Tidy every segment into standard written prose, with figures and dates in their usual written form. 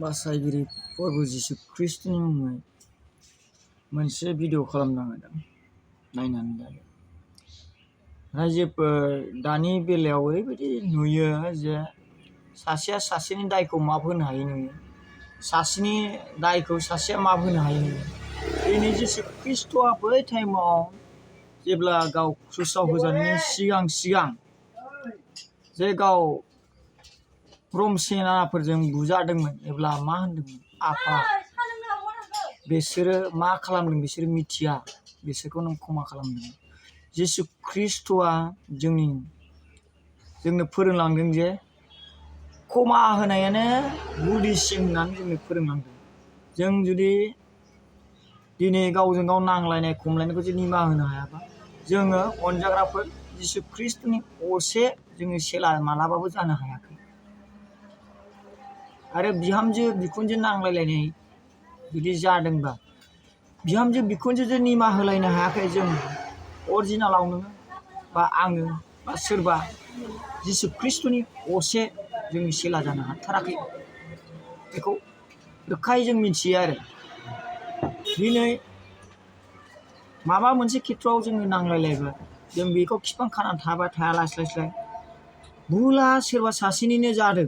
बासायगिरि प्रभु जिशु ख्रीष्टनि मुङै मोनसे भिडिअ खालामनो नागिरदों नायनानै लादो। रायजोफोर दानि बेलायाव ओरैबायदि नुयो जे सासेया सासेनि दायखौ माफ होनो हायै नुयो, सासेनि दायखौ सासेया माफ होनो हायै नुयो। दिनै जिशु ख्रीष्टआ बै टाइमाव जेब्ला गाव क्रुसाव होजानायनि सिगां जे गाव रम सेनाफोरजों बुजादोंमोन, अब्ला मा होनदोंमोन? आफा, बिसोरो मा खालामदों बिसोरो मिथिया, बिसोरखौ नों क्षमा खालामदों। जिशु ख्रीष्टआ जोंनो फोरोंलांदों जे क्षमा होनायानो गुदिसिन होननानै जोंनो फोरोंलांदों। जों जुदि दिनै गावजों गाव नांलायनाय खमलायनायखौ जों निमाहा होनो हायाबा, जोङो अनजाग्राफोर जिशु ख्रीष्टनि असे जोङो सेला मालाबाबो जानो हायाखै। आरो बिहामजो बिखुनजो नांलायलायनाय जुदि जादोंबा, बिहामजो बिखुनजोजों निमाहा होलायनो हायाखै, जों अरिजिनालाव नोङो बा आङो बा सोरबा जिशु ख्रीष्टनि असे जोंनि सेला जानो हाथाराखै। बेखौ रोखायै जों मिथियो। आरो दिनै माबा मोनसे खेथ्रआव जोङो नांलायलायबा, जों बेखौ खिफां खानानै थायालास्लाय भुला सोरबा सासेनिनो जादों,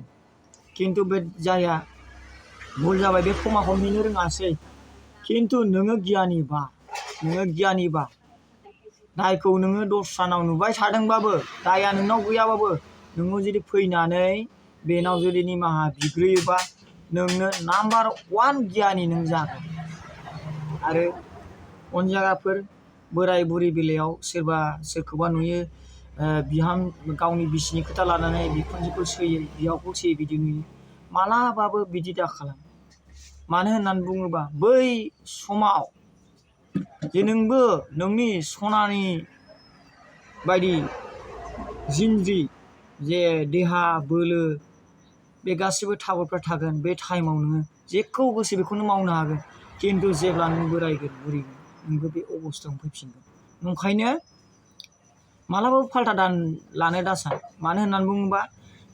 खिन्थु बे जायहा भुल जाबाय बे क्षमाखौ बिनो रोङासै। खिन्थु नोङो गियानिबा दायखौ नोङो दस्रानाव नुबाय थादोंबाबो, दाया नोंनाव गैयाबाबो, नोङो जुदि फैनानै बेनाव जुदि निमाहा बिग्रोयोबा, नोंनो नाम्बार 1 गियानि नों जागोन। आरो अनजाग्राफोर बोराय बुरि बेलायाव सोरबा सोरखौबा नुयो गावनि बिसिनि खोथा लानानै बिखुनजोखौ सैयो, बिहावखौ सैयो, बिदि नुयो। मालाबाबो बिदि दाखालाम। मानो होननानै बुङोबा, बै समाव जे नोंबो नोंनि सनानि बायदि जिनज्रि जे देहा बोलो बे गासिबो थागतफ्रा थागोन। बे टाइमाव नोङो जेखौ गोसो बेखौनो मावनो हागोन। खिन्थु जेब्ला नों बोरायगोन बुरिगोन, नोंबो बे अबस्थायाव फैफिनगोन। ओंखायनो मालाबाबो फाल्था लानो दासान। मानो होननानै बुङोबा,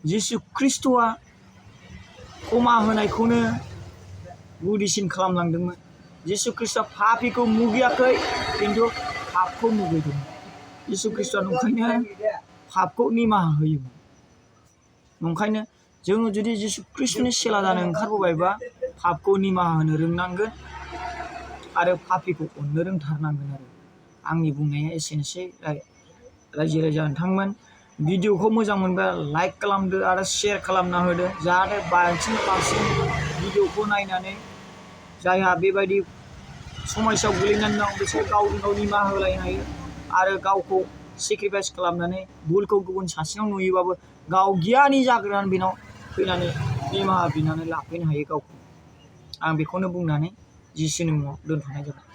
जिशु ख्रीष्टआ क्षमा होनायखौनो गुदिसिन खालामलांदोंमोन। जिशु ख्रीष्टआ पापीखौ मुगैयाखै, खिन्थु पापखौ मुगैदोंमोन। जिशु ख्रीष्टआ ओंखायनो पापखौ निमाहा होयोमोन। ओंखायनो जोङो जुदि जिशु ख्रीष्टनि सेला जानो ओंखारबोबायबा, पापखौ निमाहा होनो रोंनांगोन आरो पापीखौ अननो रोंथारनांगोन। आरो आंनि बुंनाया एसेनोसै। रायजो राजा नोंथांमोन, भिडिअखौ मोजां मोनबा लाइक खालामदो आरो शेयार खालामना होदो, जाहाथे बांसिन भिडिअखौ नायनानै जायहा बेबायदि समस्यायाव गोलैनानै दं, बिसोर गावजों गाव निमाहा होलायनो हायो आरो गावखौ सेक्रिफाइस खालामनानै भुलखौ गुबुन सासेनाव नुयोबाबो गाव गियानि जाग्रोनानै बेनाव फैनानै निमाहा बिनानै लाफैनो हायो गावखौ। आं बेखौनो बुंनानै जिसुनि मुङाव दोनथ'नाय जाबाय।